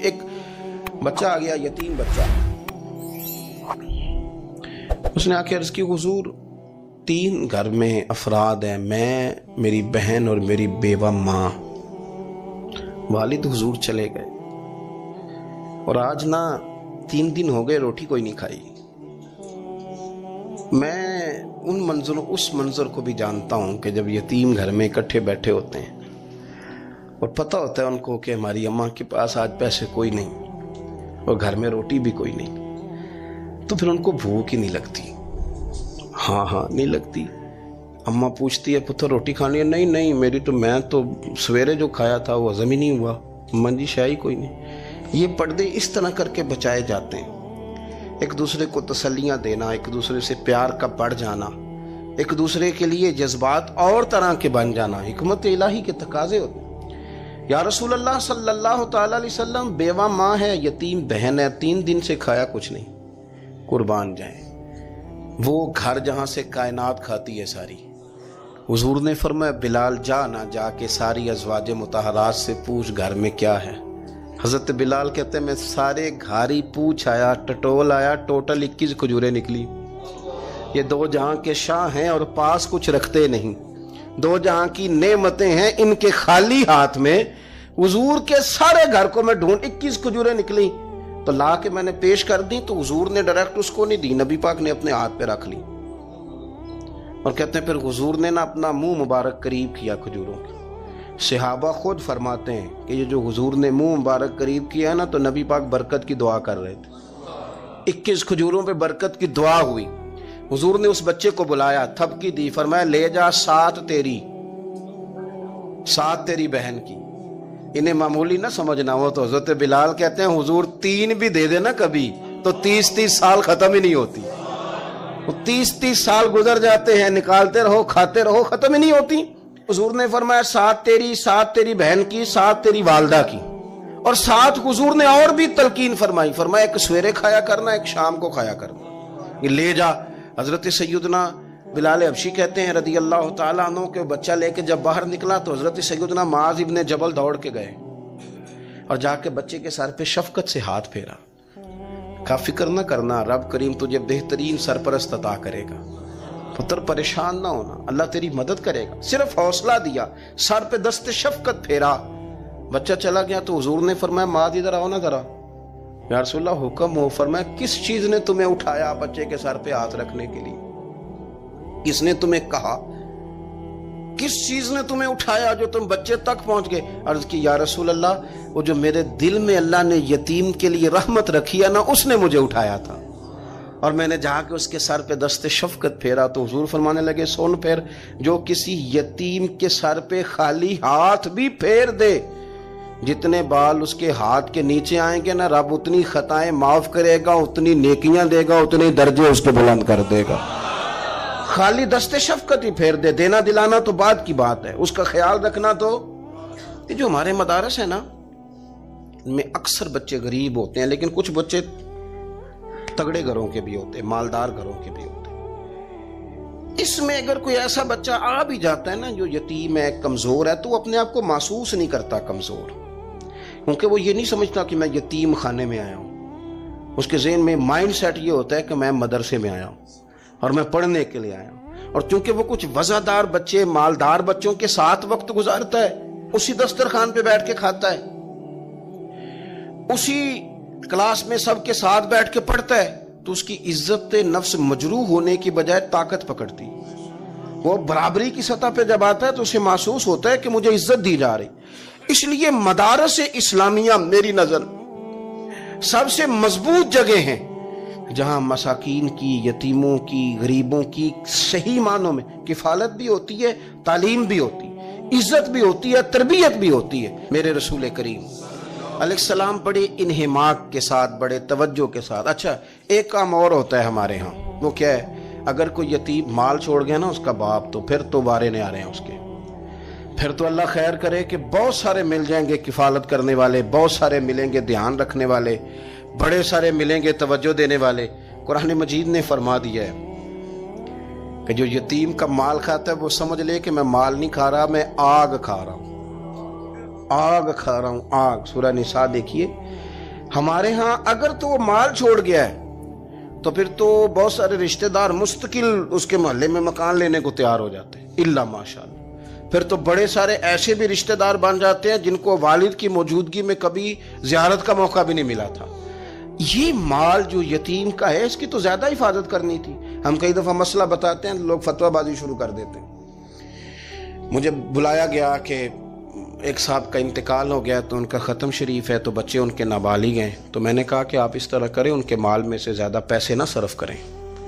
ایک بچہ آ گیا, یتیم بچہ. اس نے آ کے عرض کی, حضور 3 گھر میں افراد ہیں, میں, میری بہن اور میری بیوہ ماں. والد حضور چلے گئے اور آج نہ 3 دن ہو گئے روٹی کوئی نہیں کھائی. میں اس منظر کو بھی جانتا ہوں کہ جب یتیم گھر میں اکٹھے بیٹھے ہوتے ہیں اور پتہ ہوتا ہے ان کو کہ ہماری اماں کے پاس آج پیسے کوئی نہیں اور گھر میں روٹی بھی کوئی نہیں, تو پھر ان کو بھوک ہی نہیں لگتی. ہاں نہیں لگتی. اماں پوچھتی ہے, پتر روٹی کھانی ہے؟ نہیں میں تو سویرے جو کھایا تھا وہ ہضم ہی نہیں ہوا. اماں جی شاہی کوئی نہیں. یہ پردے اس طرح کر کے بچائے جاتے ہیں. ایک دوسرے کو تسلیاں دینا, ایک دوسرے سے پیار کا بڑھ جانا, ایک دوسرے کے لیے جذبات اور طرح کے بن جانا حکمت الہی کے تقاضے ہوتے ہیں. یا رسول اللہ صلی اللہ تعالی علیہ وسلم, بیوہ ماں ہے, یتیم بہن ہے, 3 دن سے کھایا کچھ نہیں. قربان جائیں وہ گھر جہاں سے کائنات کھاتی ہے ساری. حضور نے فرمایا, بلال جا کے ساری ازواج مطہرات سے پوچھ گھر میں کیا ہے. حضرت بلال کہتے ہیں میں سارے گھاری پوچھ آیا, ٹٹول آیا, ٹوٹل 21 کھجوریں نکلی. یہ 2 جہاں کے شاہ ہیں اور پاس کچھ رکھتے نہیں, 2 جہاں کی نعمتیں ہیں, ان کے خالی ہاتھ میں حضور کے سارے گھر کو میں ڈھونڈ 21 کھجوریں نکلی تو لا کے میں نے پیش کر دی, تو حضور نے ڈائریکٹ اس کو نہیں دی, نبی پاک نے اپنے ہاتھ پہ رکھ لی. اور کہتے ہیں پھر حضور نے نا اپنا منہ مبارک قریب کیا کھجوروں کے. صحابہ خود فرماتے ہیں کہ یہ جو حضور نے منہ مبارک قریب کیا ہے نا, تو نبی پاک برکت کی دعا کر رہے تھے. 21 کھجوروں پہ برکت کی دعا ہوئی. حضور نے اس بچے کو بلایا, تھپکی دی, فرمایا لے جا 7 تیری 7 تیری بہن کی. انہیں معمولی نہ سمجھنا ہو تو حضرت بلال کہتے ہیں حضور 3 بھی دے دینا کبھی تو 30 سال ختم ہی نہیں ہوتی. 30 سال گزر جاتے ہیں, نکالتے رہو, کھاتے رہو, ختم ہی نہیں ہوتی. حضور نے فرمایا 7 تیری, 7 تیری بہن کی, 7 تیری والدہ کی, اور 7 حضور نے اور بھی تلقین فرمائی. فرمایا ایک سویرے کھایا کرنا, ایک شام کو کھایا کرنا. یہ لے جا. حضرت سیدنا بلال حبشی کہتے ہیں رضی اللہ تعالیٰ عنہ کہ بچہ لے کے جب باہر نکلا تو حضرت سیدنا معاذ ابن جبل دوڑ کے گئے اور جا کے بچے کے سر پہ شفقت سے ہاتھ پھیرا. کا فکر نہ کرنا, رب کریم تجھے بہترین سرپرست عطا کرے گا. پتر پریشان نہ ہونا, اللہ تیری مدد کرے گا. صرف حوصلہ دیا, سر پہ دست شفقت پھیرا. بچہ چلا گیا تو حضور نے فرمایا معاذ ادھر آؤ نا ذرا. یا رسول اللہ حکم ہو. فرمایا کس چیز نے تمہیں اٹھایا بچے کے سر پہ ہاتھ رکھنے کے لیے؟ کس نے تمہیں کہا, کس چیز نے تمہیں اٹھایا جو تم بچے تک پہنچ گئے؟ عرض کی یا رسول اللہ, وہ جو میرے دل میں اللہ نے یتیم کے لیے رحمت رکھی ہے نا, اس نے مجھے اٹھایا تھا. اور میں نے جا کے اس کے سر پہ دست شفقت پھیرا تو حضور فرمانے لگے سن پھیر, جو کسی یتیم کے سر پہ خالی ہاتھ بھی پھیر دے, جتنے بال اس کے ہاتھ کے نیچے آئیں گے نا, رب اتنی خطائیں معاف کرے گا, اتنی نیکیاں دے گا, اتنے درجے اس کے بلند کر دے گا. خالی دست شفقت ہی پھیر دے. دینا دلانا تو بعد کی بات ہے, اس کا خیال رکھنا. تو یہ جو ہمارے مدارس ہیں نا, ان میں اکثر بچے غریب ہوتے ہیں, لیکن کچھ بچے تگڑے گھروں کے بھی ہوتے ہیں, مالدار گھروں کے بھی ہوتے ہیں. اس میں اگر کوئی ایسا بچہ آ بھی جاتا ہے نا جو یتیم ہے, کمزور ہے, تو وہ اپنے آپ کو محسوس نہیں کرتا کمزور, کیونکہ وہ یہ نہیں سمجھتا کہ میں یتیم خانے میں آیا ہوں. اس کے ذہن میں مائنڈ سیٹ یہ ہوتا ہے کہ میں مدرسے میں آیا ہوں اور میں پڑھنے کے لیے آیا ہوں. اور چونکہ وہ کچھ وزادار بچے, مالدار بچوں کے ساتھ وقت گزارتا ہے, اسی دسترخوان پہ بیٹھ کے کھاتا ہے, اسی کلاس میں سب کے ساتھ بیٹھ کے پڑھتا ہے, تو اس کی عزت نفس مجروح ہونے کی بجائے طاقت پکڑتی. وہ برابری کی سطح پہ جب آتا ہے تو اسے محسوس ہوتا ہے کہ مجھے عزت دی جا رہی. اس لیے مدارس اسلامیہ میری نظر سب سے مضبوط جگہ ہیں جہاں مساکین کی, یتیموں کی, غریبوں کی صحیح معنوں میں کفالت بھی ہوتی ہے, تعلیم بھی ہوتی ہے, عزت بھی ہوتی ہے, تربیت بھی ہوتی ہے. میرے رسول کریم علیہ السلام بڑے انہماک کے ساتھ, بڑے توجہ کے ساتھ. اچھا ایک کام اور ہوتا ہے ہمارے ہاں, وہ کیا ہے, اگر کوئی یتیم مال چھوڑ گیا نا اس کا باپ, تو پھر تو بارے نہیں آ رہے ہیں اس کے. پھر تو اللہ خیر کرے کہ بہت سارے مل جائیں گے کفالت کرنے والے, بہت سارے ملیں گے دھیان رکھنے والے, بڑے سارے ملیں گے توجہ دینے والے. قرآن مجید نے فرما دیا ہے کہ جو یتیم کا مال کھاتا ہے وہ سمجھ لے کہ میں مال نہیں کھا رہا, میں آگ کھا رہا ہوں, آگ کھا رہا ہوں, آگ. سورہ نساء دیکھیے ہمارے ہاں اگر تو وہ مال چھوڑ گیا ہے تو پھر تو بہت سارے رشتہ دار مستقل اس کے محلے میں مکان لینے کو تیار ہو جاتے ہیں، الا ماشاءاللہ۔ پھر تو بڑے سارے ایسے بھی رشتہ دار بن جاتے ہیں جن کو والد کی موجودگی میں کبھی زیارت کا موقع بھی نہیں ملا تھا۔ یہ مال جو یتیم کا ہے اس کی تو زیادہ حفاظت کرنی تھی۔ ہم کئی دفعہ مسئلہ بتاتے ہیں، لوگ فتویٰ بازی شروع کر دیتے ہیں۔ مجھے بلایا گیا کہ ایک صاحب کا انتقال ہو گیا تو ان کا ختم شریف ہے، تو بچے ان کے نابالغ ہیں، تو میں نے کہا کہ آپ اس طرح کریں، ان کے مال میں سے زیادہ پیسے نہ صرف کریں۔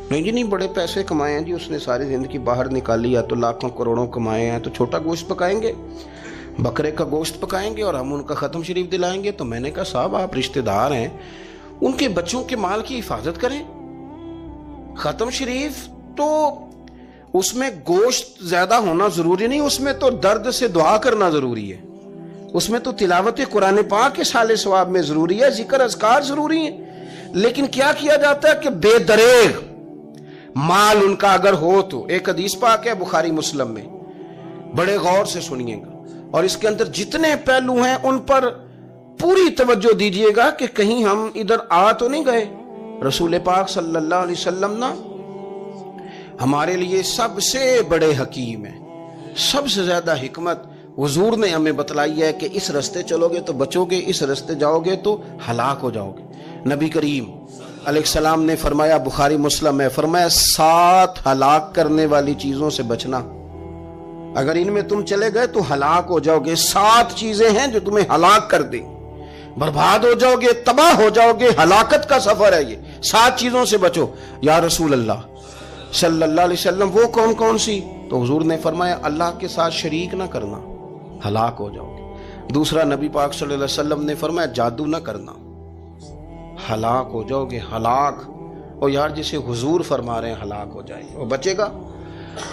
نہیں جی نہیں، بڑے پیسے کمائے ہیں جی، اس نے ساری زندگی باہر نکالی ہے تو لاکھوں کروڑوں کمائے ہیں، تو چھوٹا گوشت پکائیں گے، بکرے کا گوشت پکائیں گے اور ہم ان کا ختم شریف دلائیں گے۔ تو میں نے کہا صاحب آپ رشتہ دار ہیں، ان کے بچوں کے مال کی حفاظت کریں۔ ختم شریف تو اس میں گوشت زیادہ ہونا ضروری نہیں، اس میں تو درد سے دعا کرنا ضروری ہے، اس میں تو تلاوت قرآن پاک کے سال ثواب میں ضروری ہے، ذکر اذکار ضروری ہیں۔ لیکن کیا کیا جاتا ہے کہ بے دریغ مال ان کا اگر ہو تو، ایک حدیث پاک ہے بخاری مسلم میں، بڑے غور سے سنیے گا اور اس کے اندر جتنے پہلو ہیں ان پر پوری توجہ دیجئے گا کہ کہیں ہم ادھر آ تو نہیں گئے۔ رسول پاک صلی اللہ علیہ وسلم نا ہمارے لیے سب سے بڑے حکیم ہیں، سب سے زیادہ حکمت حضور نے ہمیں بتلائی ہے کہ اس رستے چلو گے تو بچو گے، اس رستے جاؤ گے تو ہلاک ہو جاؤ گے۔ نبی کریم علیہ السلام نے فرمایا، بخاری مسلم ہے، فرمایا 7 ہلاک کرنے والی چیزوں سے بچنا، اگر ان میں تم چلے گئے تو ہلاک ہو جاؤ گے۔ 7 چیزیں ہیں جو تمہیں ہلاک کر دیں، برباد ہو جاؤ گے، تباہ ہو جاؤ گے، ہلاکت کا سفر ہے یہ، 7 چیزوں سے بچو۔ یا رسول اللہ صلی اللہ علیہ وسلم وہ کون کون سی؟ تو حضور نے فرمایا اللہ کے ساتھ شریک نہ کرنا، ہلاک ہو جاؤ گے۔ دوسرا نبی پاک صلی اللہ علیہ وسلم نے فرمایا جادو نہ کرنا، ہلاک ہو جاؤ گے، ہلاک۔ اور یار جسے حضور فرما رہے ہیں ہلاک ہو جائے وہ بچے گا؟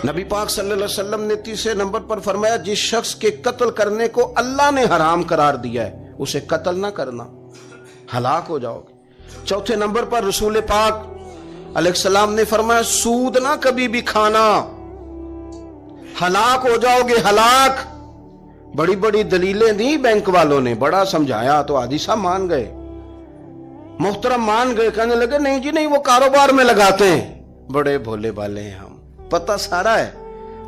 نبی پاک صلی اللہ علیہ وسلم نے تیسرے نمبر پر فرمایا جس شخص کے قتل کرنے کو اللہ نے حرام قرار دیا ہے اسے قتل نہ کرنا، ہلاک ہو جاؤ گے۔ چوتھے نمبر پر رسول پاک علیہ السلام نے فرمایا سود نہ کبھی بھی کھانا، ہلاک ہو جاؤ گے، ہلاک۔ بڑی بڑی دلیلیں دی بینک والوں نے، بڑا سمجھایا تو عادی صاحب مان گئے، محترم مان گئے، کہنے لگے نہیں جی نہیں وہ کاروبار میں لگاتے ہیں۔ بڑے بھولے بالے ہیں ہم، پتہ سارا ہے۔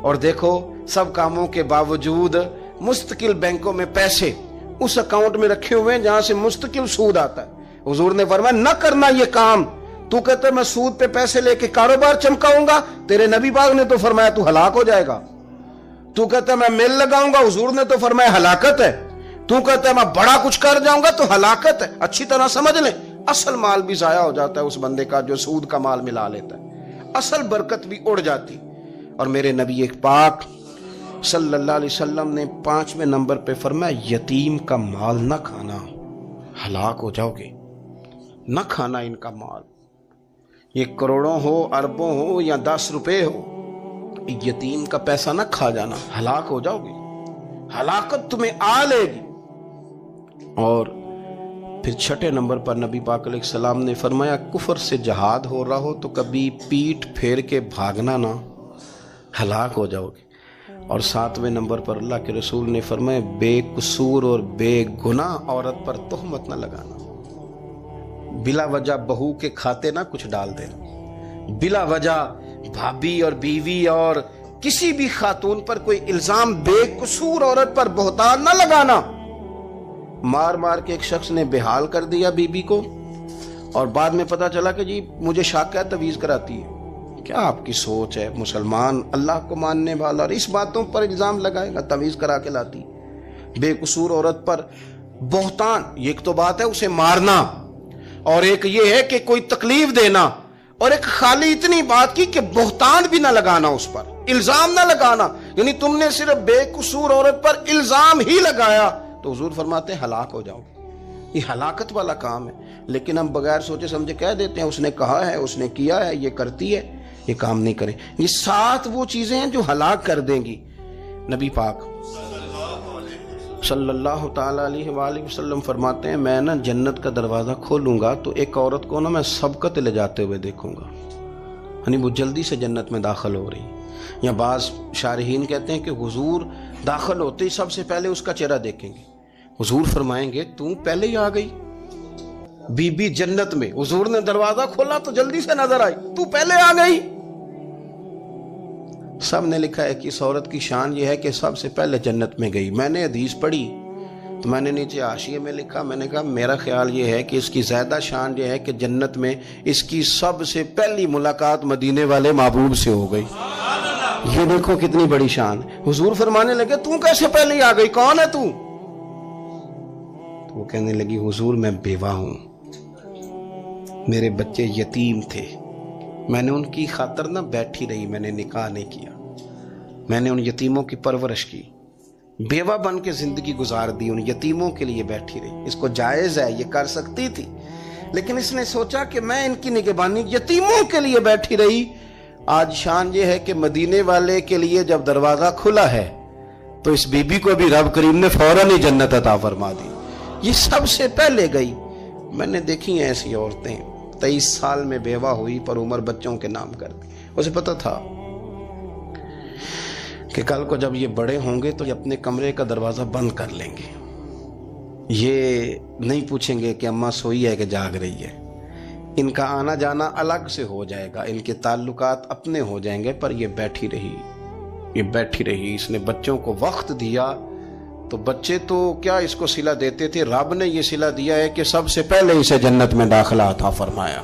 اور دیکھو سب کاموں کے باوجود مستقل بینکوں میں پیسے اس اکاؤنٹ میں رکھے ہوئے ہیں جہاں سے مستقل سود آتا ہے۔ حضور نے فرمایا نہ کرنا یہ کام۔ تو کہتا ہے میں سود پہ پیسے لے کے کاروبار چمکاؤں گا، تیرے نبی پاک نے تو فرمایا تو ہلاک ہو جائے گا۔ تو کہتا ہے میں میل لگاؤں گا، حضور نے تو فرمایا ہلاکت ہے۔ تو کہتا ہے میں بڑا کچھ کر جاؤں گا تو ہلاکت ہے۔ اچھی طرح سمجھ لیں، اصل مال بھی ضائع ہو جاتا ہے اس بندے کا جو سود کا مال ملا لیتا ہے، اصل برکت بھی اڑ جاتی۔ اور میرے نبی پاک صلی اللہ علیہ وسلم نے 5ویں نمبر پہ فرمایا یتیم کا مال نہ کھانا، ہلاک ہو جاؤ گے۔ نہ کھانا ان کا مال، یہ کروڑوں ہو، اربوں ہو یا 10 روپے ہو، یتیم کا پیسہ نہ کھا جانا، ہلاک ہو جاؤ گے، ہلاکت تمہیں آ لے گی۔ اور پھر 6 نمبر پر نبی پاک علیہ السلام نے فرمایا کفر سے جہاد ہو رہا ہو تو کبھی پیٹ پھیر کے بھاگنا نہ، ہلاک ہو جاؤ گے۔ اور 7ویں نمبر پر اللہ کے رسول نے فرمایا بے قصور اور بے گناہ عورت پر تہمت نہ لگانا، بلا وجہ بہو کے کھاتے نہ کچھ ڈال دینا، بلا وجہ بھابھی اور بیوی اور کسی بھی خاتون پر کوئی الزام بے قصور عورت پر بہتان نہ لگانا۔ مار مار کے ایک شخص نے بحال کر دیا بیوی کو اور بعد میں پتا چلا کہ جی مجھے شک ہے تویز کراتی ہے۔ کیا آپ کی سوچ ہے؟ مسلمان اللہ کو ماننے والا اور اس باتوں پر الزام لگائے گا تویز کرا کے لاتی؟ بے قصور عورت پر بہتان، یہ ایک تو بات ہے اسے مارنا، اور ایک یہ ہے کہ کوئی تکلیف دینا، اور ایک خالی اتنی بات کی کہ بہتان بھی نہ لگانا، اس پر الزام نہ لگانا، یعنی تم نے صرف بے قصور عورت پر الزام ہی لگایا تو حضور فرماتے ہیں ہلاک ہو جاؤ گے۔ یہ ہلاکت والا کام ہے، لیکن ہم بغیر سوچے سمجھے کہہ دیتے ہیں اس نے کہا ہے، اس نے کیا ہے، یہ کرتی ہے، یہ کام نہیں کریں۔ یہ 7 وہ چیزیں ہیں جو ہلاک کر دیں گی۔ نبی پاک صلی اللہ تعالیٰ علیہ وآلہ وسلم فرماتے ہیں میں نا جنت کا دروازہ کھولوں گا تو ایک عورت کو نا میں سبقت لے جاتے ہوئے دیکھوں گا، یعنی وہ جلدی سے جنت میں داخل ہو رہی۔ یا بعض شارحین کہتے ہیں کہ حضور داخل ہوتے ہی سب سے پہلے اس کا چہرہ دیکھیں گے، حضور فرمائیں گے تو پہلے ہی آ گئی، بی بی جنت میں، حضور نے دروازہ کھولا تو جلدی سے نظر آئی، تو پہلے آ گئی۔ سب نے لکھا ہے کہ اس عورت کی شان یہ ہے کہ سب سے پہلے جنت میں گئی۔ میں نے حدیث پڑھی تو میں نے نیچے حاشیے میں لکھا، میں نے کہا میرا خیال یہ ہے کہ اس کی زیادہ شان یہ ہے کہ جنت میں اس کی سب سے پہلی ملاقات مدینے والے محبوب سے ہو گئی۔ یہ دیکھو کتنی بڑی شان۔ حضور فرمانے لگے تو کیسے پہلے آ گئی، کون ہے تو وہ کہنے لگی حضور میں بیوہ ہوں، میرے بچے یتیم تھے، میں نے ان کی خاطر نہ بیٹھی رہی، میں نے نکاح نہیں کیا، میں نے ان یتیموں کی پرورش کی، بیوہ بن کے زندگی گزار دی، ان یتیموں کے لیے بیٹھی رہی۔ اس کو جائز ہے، یہ کر سکتی تھی، لیکن اس نے سوچا کہ میں ان کی نگہبانی یتیموں کے لیے بیٹھی رہی۔ آج شان یہ ہے کہ مدینے والے کے لیے جب دروازہ کھلا ہے تو اس بی بی کو بھی رب کریم نے فوراً ہی جنت عطا فرما دی۔ یہ سب سے پہلے گئی۔ میں نے دیکھی ہیں ایسی عورتیں 23 سال میں بیوہ ہوئی پر عمر بچوں کے نام کر دی۔ اسے پتہ تھا کہ کل کو جب یہ بڑے ہوں گے تو یہ اپنے کمرے کا دروازہ بند کر لیں گے، یہ نہیں پوچھیں گے کہ اماں سوئی ہے کہ جاگ رہی ہے، ان کا آنا جانا الگ سے ہو جائے گا، ان کے تعلقات اپنے ہو جائیں گے، پر یہ بیٹھی رہی۔ اس نے بچوں کو وقت دیا تو بچے تو کیا اس کو صلہ دیتے تھے، رب نے یہ صلہ دیا ہے کہ سب سے پہلے اسے جنت میں داخلہ عطا فرمایا۔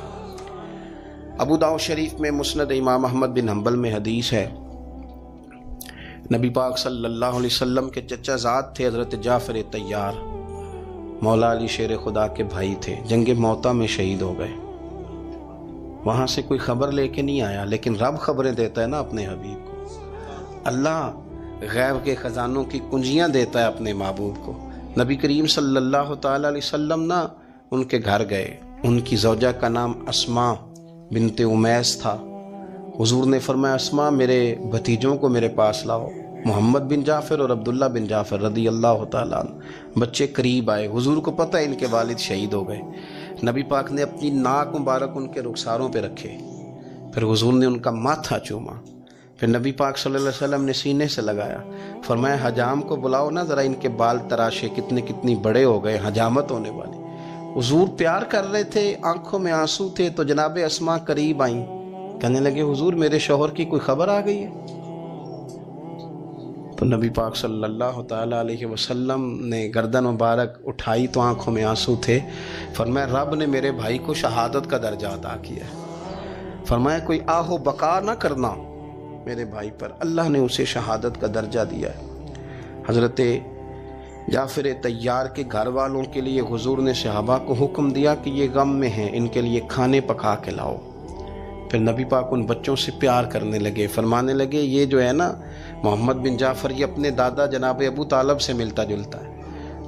ابو داؤد شریف میں مسند امام احمد بن حنبل میں حدیث ہے، نبی پاک صلی اللہ علیہ وسلم کے چچا زاد تھے حضرت جعفر طیار، مولا علی شیر خدا کے بھائی تھے، جنگ موتا میں شہید ہو گئے۔ وہاں سے کوئی خبر لے کے نہیں آیا، لیکن رب خبریں دیتا ہے نا اپنے حبیب کو، اللہ غیب کے خزانوں کی کنجیاں دیتا ہے اپنے محبوب کو۔ نبی کریم صلی اللہ تعالی علیہ وسلم نا ان کے گھر گئے، ان کی زوجہ کا نام اسماء بنت امیس تھا۔ حضور نے فرمایا اسماء میرے بھتیجوں کو میرے پاس لاؤ، محمد بن جعفر اور عبداللہ بن جعفر رضی اللہ تعالیٰ عنہ۔ بچے قریب آئے، حضور کو پتہ ان کے والد شہید ہو گئے، نبی پاک نے اپنی ناک مبارک ان کے رخساروں پہ رکھے، پھر حضور نے ان کا ماتھا چوما، پھر نبی پاک صلی اللہ علیہ وسلم نے سینے سے لگایا، فرمایا حجام کو بلاؤ نا ذرا، ان کے بال تراشے کتنے بڑے ہو گئے، حجامت ہونے والی۔ حضور پیار کر رہے تھے، آنکھوں میں آنسو تھے، تو جناب اسماء قریب آئیں، کہنے لگے حضور میرے شوہر کی کوئی خبر آ گئی ہے؟ تو نبی پاک صلی اللہ تعالیٰ علیہ وسلم نے گردن مبارک اٹھائی تو آنکھوں میں آنسو تھے، فرمایا رب نے میرے بھائی کو شہادت کا درجہ عطا کیا ہے، فرمایا کوئی آہ و بکا نہ کرنا میرے بھائی پر، اللہ نے اسے شہادت کا درجہ دیا ہے۔ حضرت جعفر طیار کے گھر والوں کے لیے حضور نے صحابہ کو حکم دیا کہ یہ غم میں ہیں، ان کے لیے کھانے پکا کے لاؤ۔ پھر نبی پاک ان بچوں سے پیار کرنے لگے، فرمانے لگے یہ جو ہے نا محمد بن جعفر یہ اپنے دادا جناب ابو طالب سے ملتا جلتا ہے،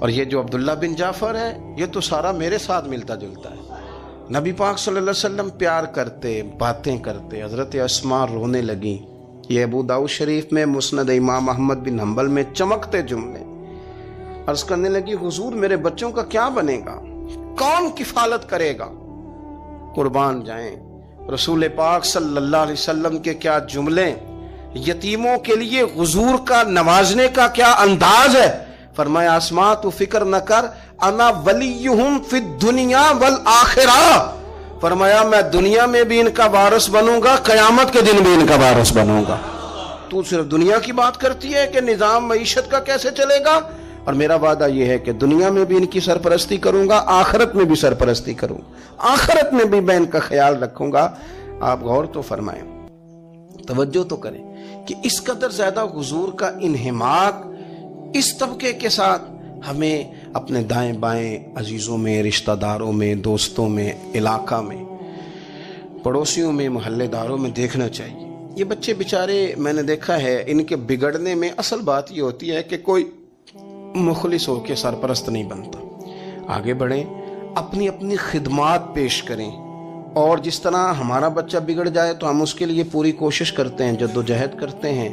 اور یہ جو عبداللہ بن جعفر ہے یہ تو سارا میرے ساتھ ملتا جلتا ہے۔ نبی پاک صلی اللہ علیہ وسلم پیار کرتے، باتیں کرتے، حضرت اسماء رونے لگیں۔ یہ ابو داؤد شریف میں مسند امام احمد بن حنبل میں چمکتے جملے۔ عرض کرنے لگی حضور میرے بچوں کا کیا بنے گا، کون کفالت کرے گا؟ قربان جائیں رسول پاک صلی اللہ علیہ وسلم کے کیا جملے، یتیموں کے لیے حضور کا نوازنے کا کیا انداز ہے۔ فرمایا اسماء تو فکر نہ کر، انا ولیہم فی الدنیا والآخرہ، فرمایا میں دنیا میں بھی ان کا وارث بنوں گا، قیامت کے دن بھی ان کا وارث بنوں گا۔ تو صرف دنیا کی بات کرتی ہے کہ نظام معیشت کا کیسے چلے گا، اور میرا وعدہ یہ ہے کہ دنیا میں بھی ان کی سرپرستی کروں گا، آخرت میں بھی سرپرستی کروں گا، آخرت میں بھی میں ان کا خیال رکھوں گا۔ آپ غور تو فرمائیں، توجہ تو کریں کہ اس قدر زیادہ حضور کا انہماک اس طبقے کے ساتھ ہمیں اپنے دائیں بائیں عزیزوں میں، رشتہ داروں میں، دوستوں میں، علاقہ میں، پڑوسیوں میں، محلے داروں میں دیکھنا چاہیے۔ یہ بچے بیچارے میں نے دیکھا ہے، ان کے بگڑنے میں اصل بات یہ ہوتی ہے کہ کوئی مخلص ہو کے سرپرست نہیں بنتا۔ آگے بڑھیں، اپنی اپنی خدمات پیش کریں، اور جس طرح ہمارا بچہ بگڑ جائے تو ہم اس کے لیے پوری کوشش کرتے ہیں، جد و جہد کرتے ہیں،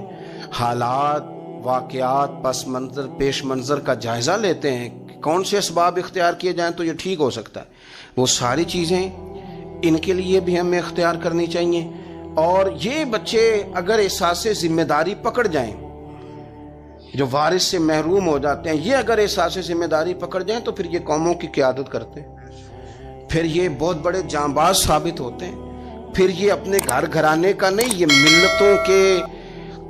حالات، واقعات، پس منظر، پیش منظر کا جائزہ لیتے ہیں کہ کون سے اسباب اختیار کیے جائیں تو یہ ٹھیک ہو سکتا ہے۔ وہ ساری چیزیں ان کے لیے بھی ہمیں اختیار کرنی چاہیے، اور یہ بچے اگر احساس ذمہ داری پکڑ جائیں، جو وارث سے محروم ہو جاتے ہیں، یہ اگر احساس ذمہ داری پکڑ جائیں تو پھر یہ قوموں کی قیادت کرتے ہیں، پھر یہ بہت بڑے جانباز ثابت ہوتے ہیں، پھر یہ اپنے گھر گھرانے کا نہیں، یہ ملتوں کے،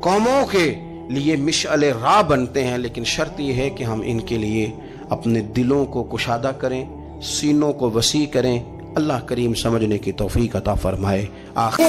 قوموں کے لیے مشعل راہ بنتے ہیں۔ لیکن شرط یہ ہے کہ ہم ان کے لیے اپنے دلوں کو کشادہ کریں، سینوں کو وسیع کریں۔ اللہ کریم سمجھنے کی توفیق عطا فرمائے۔ آخر